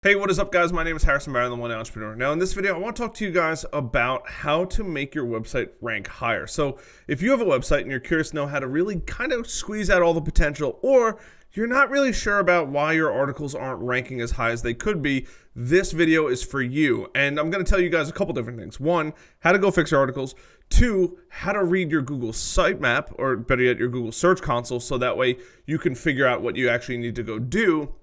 Hey, what is up, guys? My name is Harrison Barron, the Millennial Entrepreneur. Now, in this video, I want to talk to you guys about how to make your website rank higher. So, if you have a website and you're curious to know how to really kind of squeeze out all the potential, or you're not really sure about why your articles aren't ranking as high as they could be, this video is for you. And I'm going to tell you guys a couple different things. One, how to go fix your articles. Two, how to read your Google sitemap, or better yet, your Google Search Console, so that way you can figure out what you actually need to go do.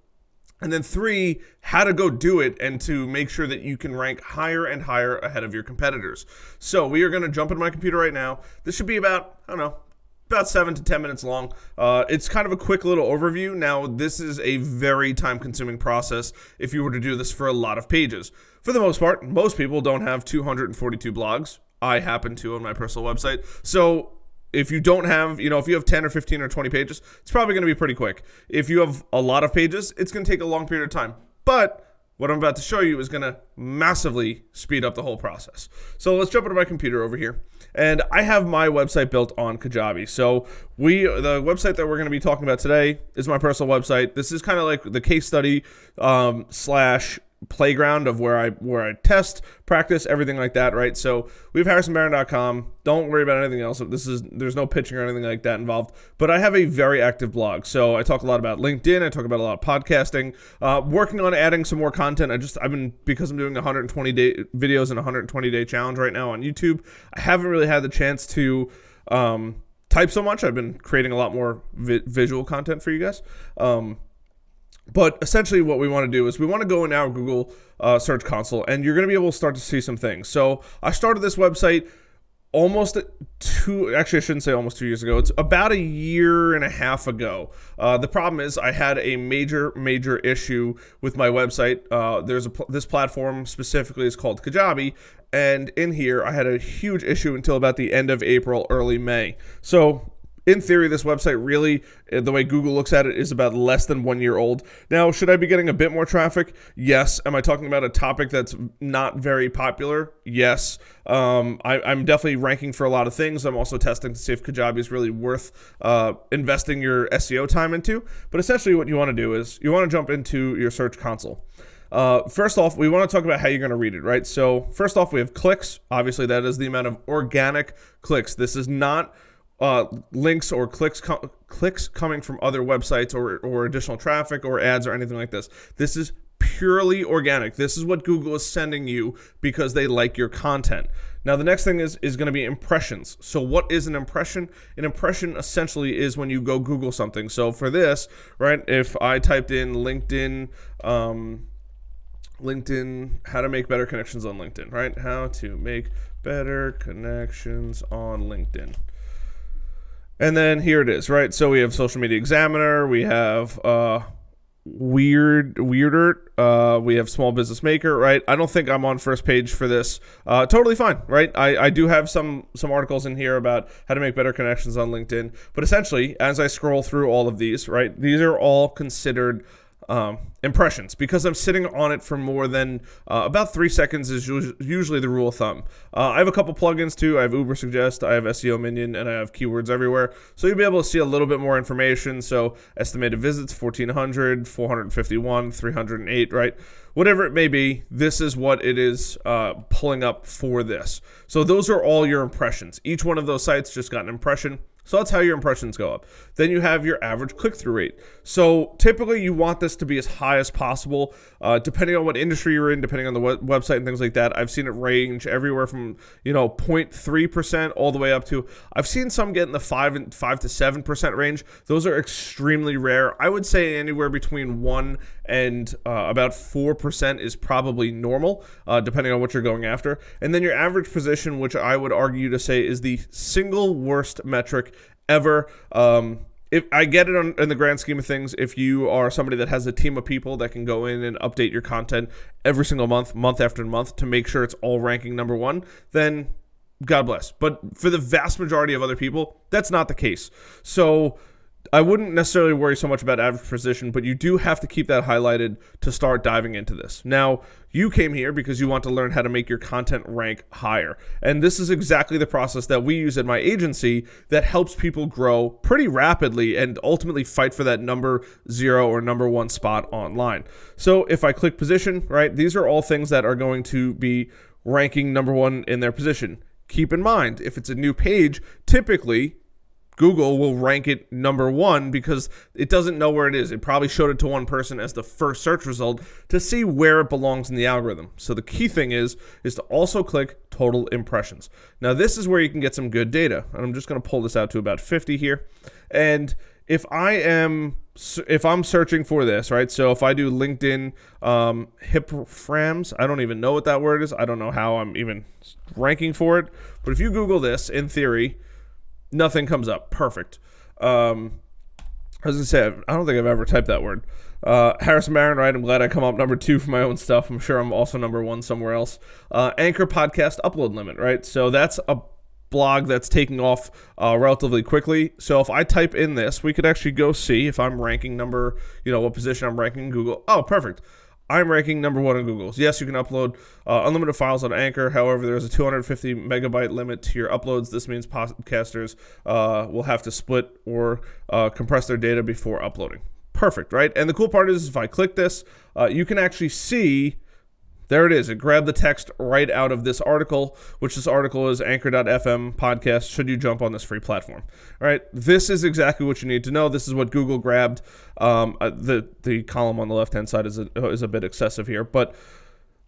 And then three, how to go do it and to make sure that you can rank higher and higher ahead of your competitors. So we are going to jump into my computer right now. This should be about, about 7 to 10 minutes long. It's kind of a quick little overview. Now, this is a very time-consuming process if you were to do this for a lot of pages. For the most part, most people don't have 242 blogs. I happen to on my personal website. So if you don't have, if you have 10 or 15 or 20 pages, it's probably going to be pretty quick. If you have a lot of pages, it's going to take a long period of time. But what I'm about to show you is going to massively speed up the whole process. So let's jump into my computer over here. And I have my website built on Kajabi. So the website that we're going to be talking about today is my personal website. This is kind of like the case study slash playground of where I test, practice, everything like that, right? So we have harrisonbarron.com. Don't worry about anything else. There's no pitching or anything like that involved. But I have a very active blog. So I talk a lot about LinkedIn. I talk about a lot of podcasting. Working on adding some more content. Because I'm doing 120-day videos and 120-day challenge right now on YouTube, I haven't really had the chance to type so much. I've been creating a lot more visual content for you guys. But essentially what we want to do is we want to go in our Google Search Console, and you're going to be able to start to see some things. So I started this website I shouldn't say almost 2 years ago. It's about a year and a half ago. The problem is I had a major issue with my website. This platform specifically is called Kajabi, and in here I had a huge issue until about the end of April, early May. So in theory, this website really, the way Google looks at it, is about less than 1 year old. Now, should I be getting a bit more traffic? Yes. Am I talking about a topic that's not very popular? Yes. I'm definitely ranking for a lot of things. I'm also testing to see if Kajabi is really worth investing your SEO time into. But essentially what you want to do is you want to jump into your Search Console. First off, we want to talk about how you're going to read it, right? So first off, we have clicks. Obviously, that is the amount of organic clicks. This is not links or clicks coming from other websites or additional traffic or ads or anything like this. This is purely organic. This is what Google is sending you because they like your content. Now, the next thing is going to be impressions. So what is an impression? An impression essentially is when you go Google something. So for this, right, if I typed in LinkedIn, how to make better connections on LinkedIn, right? How to make better connections on LinkedIn. And then here it is, right? So we have Social Media Examiner, we have Weirder, we have Small Business Maker, right? I don't think I'm on first page for this. Totally fine, right? I do have some articles in here about how to make better connections on LinkedIn. But essentially, as I scroll through all of these, right, these are all considered impressions because I'm sitting on it for more than about 3 seconds is usually the rule of thumb. I have a couple plugins too. I have Ubersuggest, I have SEO Minion, and I have Keywords Everywhere. So you'll be able to see a little bit more information. So estimated visits, 1,400, 451, 308, right? Whatever it may be, this is what it is pulling up for this. So those are all your impressions. Each one of those sites just got an impression. So that's how your impressions go up. Then you have your average click-through rate. So typically you want this to be as high as possible, depending on what industry you're in, depending on the website and things like that. I've seen it range everywhere from 0.3% all the way up to, I've seen some get in the 5 to 7% range. Those are extremely rare. I would say anywhere between 1 and about 4% is probably normal, depending on what you're going after. And then your average position, which I would argue to say is the single worst metric ever. If I get it in the grand scheme of things, if you are somebody that has a team of people that can go in and update your content every single month after month to make sure it's all ranking number one, then God bless. But for the vast majority of other people, that's not the case. So I wouldn't necessarily worry so much about average position, but you do have to keep that highlighted to start diving into this. Now, you came here because you want to learn how to make your content rank higher. And this is exactly the process that we use at my agency that helps people grow pretty rapidly and ultimately fight for that number 0 or number 1 spot online. So if I click position, right, these are all things that are going to be ranking number 1 in their position. Keep in mind, if it's a new page, typically Google will rank it number 1 because it doesn't know where it is. It probably showed it to one person as the first search result to see where it belongs in the algorithm. So the key thing is to also click total impressions. Now this is where you can get some good data. And I'm just going to pull this out to about 50 here. And if I'm searching for this, right? So if I do LinkedIn hip frames, I don't even know what that word is. I don't know how I'm even ranking for it. But if you Google this, in theory, nothing comes up. Perfect. I was going to say, I don't think I've ever typed that word. Harrison Barron, right? I'm glad I come up number 2 for my own stuff. I'm sure I'm also number 1 somewhere else. Anchor podcast upload limit, right? So that's a blog that's taking off relatively quickly. So if I type in this, we could actually go see if I'm ranking number, what position I'm ranking in Google. Oh, perfect. I'm ranking number 1 on Google. Yes, you can upload unlimited files on Anchor. However, there's a 250 megabyte limit to your uploads. This means podcasters will have to split or compress their data before uploading. Perfect, right? And the cool part is if I click this, you can actually see, there it is. It grabbed the text right out of this article, which this article is Anchor.fm podcast, should you jump on this free platform. All right, this is exactly what you need to know. This is what Google grabbed. The column on the left-hand side is a bit excessive here, but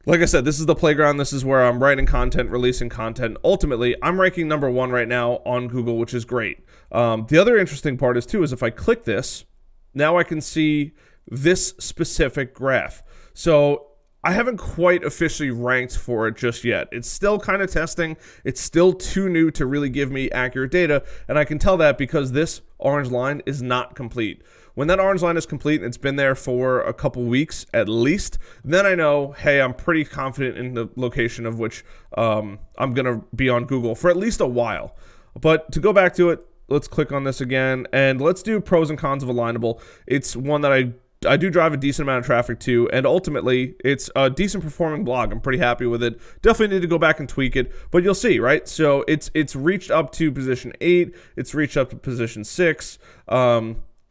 like I said, this is the playground. This is where I'm writing content, releasing content. Ultimately, I'm ranking number 1 right now on Google, which is great. The other interesting part is if I click this, now I can see this specific graph. So I haven't quite officially ranked for it just yet. It's still kind of testing. It's still too new to really give me accurate data, and I can tell that because this orange line is not complete. When that orange line is complete and it's been there for a couple weeks at least, then I know, hey, I'm pretty confident in the location of which I'm going to be on Google for at least a while. But to go back to it, let's click on this again, and let's do pros and cons of Alignable. It's one that I do drive a decent amount of traffic to, and ultimately, it's a decent performing blog. I'm pretty happy with it. Definitely need to go back and tweak it, but you'll see, right? So it's reached up to position 8. It's reached up to position 6.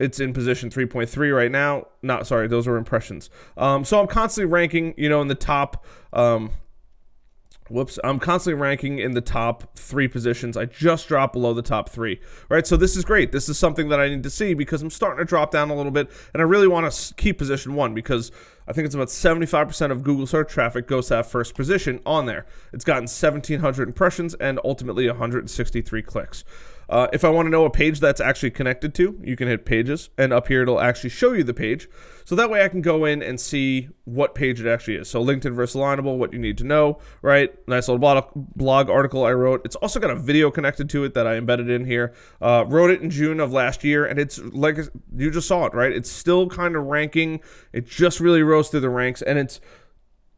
It's in position 3.3 right now. Those were impressions. So I'm constantly ranking, in the top. I'm constantly ranking in the top 3 positions. I just dropped below the top 3, right? So this is great. This is something that I need to see because I'm starting to drop down a little bit, and I really want to keep position 1 because I think it's about 75% of Google search traffic goes to that first position on there. It's gotten 1,700 impressions and ultimately 163 clicks. If I want to know a page that's actually connected to, you can hit pages, and up here it'll actually show you the page. So that way I can go in and see what page it actually is. So LinkedIn versus Alignable, what you need to know, right? Nice little blog article I wrote. It's also got a video connected to it that I embedded in here. Wrote it in June of last year, and it's like you just saw it, right? It's still kind of ranking. It just really rose through the ranks, and it's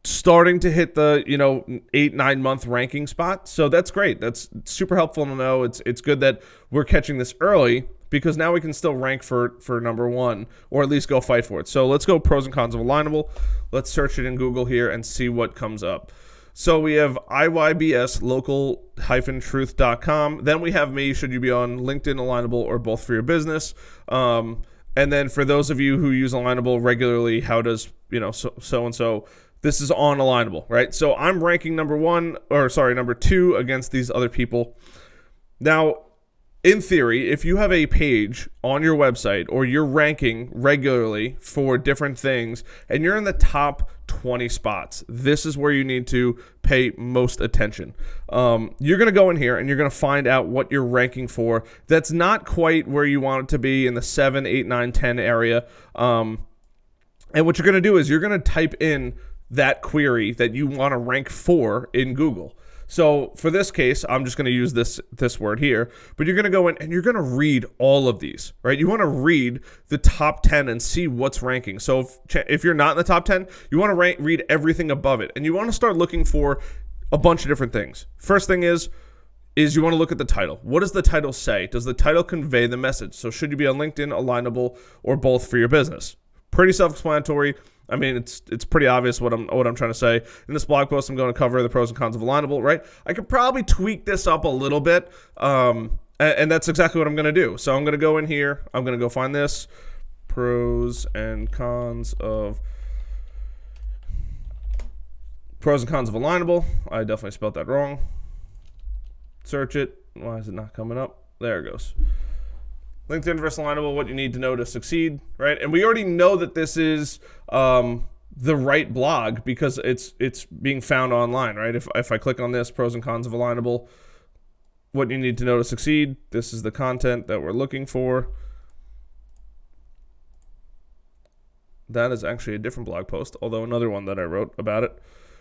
starting to hit the 8-9 month ranking spot. So that's great. That's super helpful to know. It's good that we're catching this early because now we can still rank for number 1 or at least go fight for it. So let's go pros and cons of Alignable. Let's search it in Google here and see what comes up. So we have IYBS local-truth.com. Then we have me, should you be on LinkedIn, Alignable, or both for your business. And then for those of you who use Alignable regularly, how does so-and-so. This is on Alignable, right? So I'm ranking number 2 against these other people. Now, in theory, if you have a page on your website or you're ranking regularly for different things and you're in the top 20 spots, this is where you need to pay most attention. You're going to go in here and you're going to find out what you're ranking for. That's not quite where you want it to be in the 7, 8, 9, 10 area. And what you're going to do is you're going to type in that query that you want to rank for in Google. So for this case, I'm just going to use this word here, but you're going to go in and you're going to read all of these, right? You want to read the top 10 and see what's ranking. So if you're not in the top 10, you want to read everything above it, and you want to start looking for a bunch of different things. First thing is is you want to look at the title. What does the title say? Does the title convey the message? So should you be on LinkedIn, Alignable, or both for your business? Pretty self-explanatory. I mean, it's pretty obvious what I'm trying to say. In this blog post, I'm going to cover the pros and cons of Alignable, right? I could probably tweak this up a little bit, and that's exactly what I'm going to do. So I'm going to go in here. I'm going to go find this, pros and cons of Alignable. I definitely spelled that wrong. Search it. Why is it not coming up? There it goes. LinkedIn versus Alignable, what you need to know to succeed, right? And we already know that this is the right blog because it's being found online, right? If I click on this, pros and cons of Alignable, what you need to know to succeed, this is the content that we're looking for. That is actually a different blog post, although another one that I wrote about it.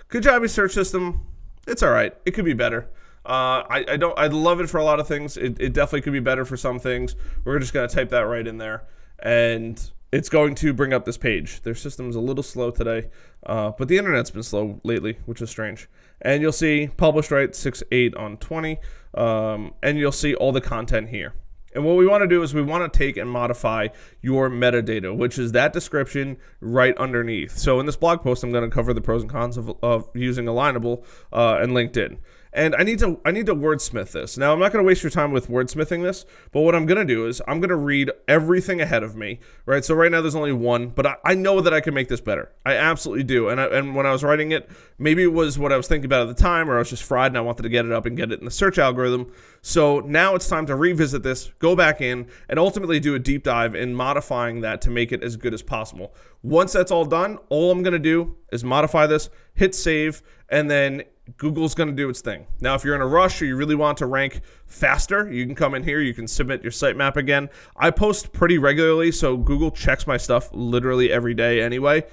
Good job, your search system. It's all right. It could be better. I love it for a lot of things. It definitely could be better for some things. We're just going to type that right in there, and it's going to bring up this page. Their system's a little slow today, but the internet's been slow lately, which is strange. And you'll see published right 6/8 on 20, and you'll see all the content here. And what we want to do is we want to take and modify your metadata, which is that description right underneath. So in this blog post, I'm going to cover the pros and cons of using Alignable and LinkedIn. And I need to wordsmith this. Now, I'm not going to waste your time with wordsmithing this, but what I'm going to do is I'm going to read everything ahead of me, right? So right now there's only one, but I know that I can make this better. I absolutely do. And when I was writing it, maybe it was what I was thinking about at the time, or I was just fried and I wanted to get it up and get it in the search algorithm. So now it's time to revisit this, go back in, and ultimately do a deep dive in modifying that to make it as good as possible. Once that's all done, all I'm going to do is modify this, hit save, and then Google's going to do its thing. Now, if you're in a rush or you really want to rank faster, you can come in here. You can submit your sitemap again. I post pretty regularly, so Google checks my stuff literally every day anyway,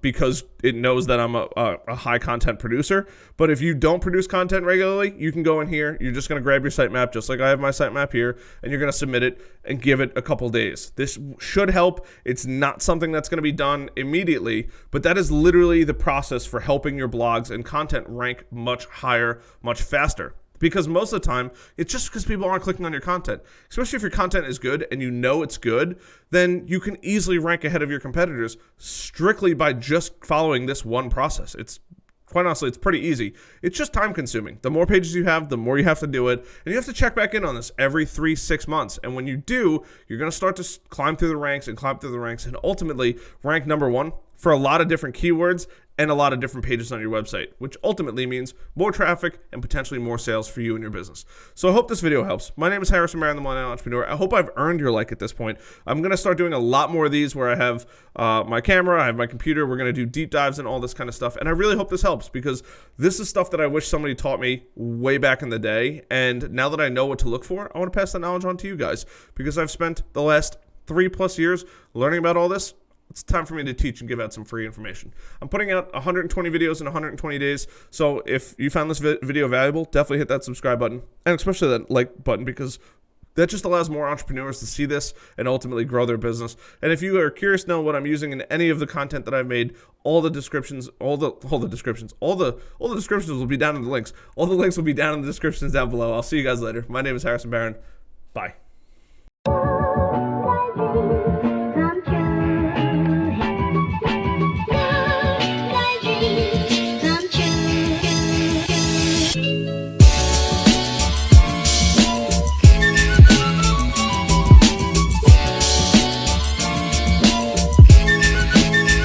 because it knows that I'm a high content producer. But if you don't produce content regularly, you can go in here. You're just going to grab your sitemap, just like I have my sitemap here, and you're going to submit it and give it a couple days. This should help. It's not something that's going to be done immediately, but that is literally the process for helping your blogs and content rank much higher, much faster. Because most of the time, it's just because people aren't clicking on your content. Especially if your content is good and you know it's good, then you can easily rank ahead of your competitors strictly by just following this one process. Quite honestly, it's pretty easy. It's just time consuming. The more pages you have, the more you have to do it. And you have to check back in on this every 3-6 months. And when you do, you're going to start to climb through the ranks and ultimately rank number one for a lot of different keywords and a lot of different pages on your website, which ultimately means more traffic and potentially more sales for you and your business. So I hope this video helps. My name is Harrison Mayer, the Millennial Entrepreneur. I hope I've earned your like at this point. I'm going to start doing a lot more of these where I have my camera, I have my computer. We're going to do deep dives and all this kind of stuff. And I really hope this helps because this is stuff that I wish somebody taught me way back in the day. And now that I know what to look for, I want to pass that knowledge on to you guys because I've spent the last 3+ years learning about all this. It's time for me to teach and give out some free information. I'm putting out 120 videos in 120 days. So if you found this video valuable, definitely hit that subscribe button and especially that like button because that just allows more entrepreneurs to see this and ultimately grow their business. And if you are curious to know what I'm using in any of the content that I've made, all the descriptions will be down in the links. All the links will be down in the descriptions down below. I'll see you guys later. My name is Harrison Barron. Bye.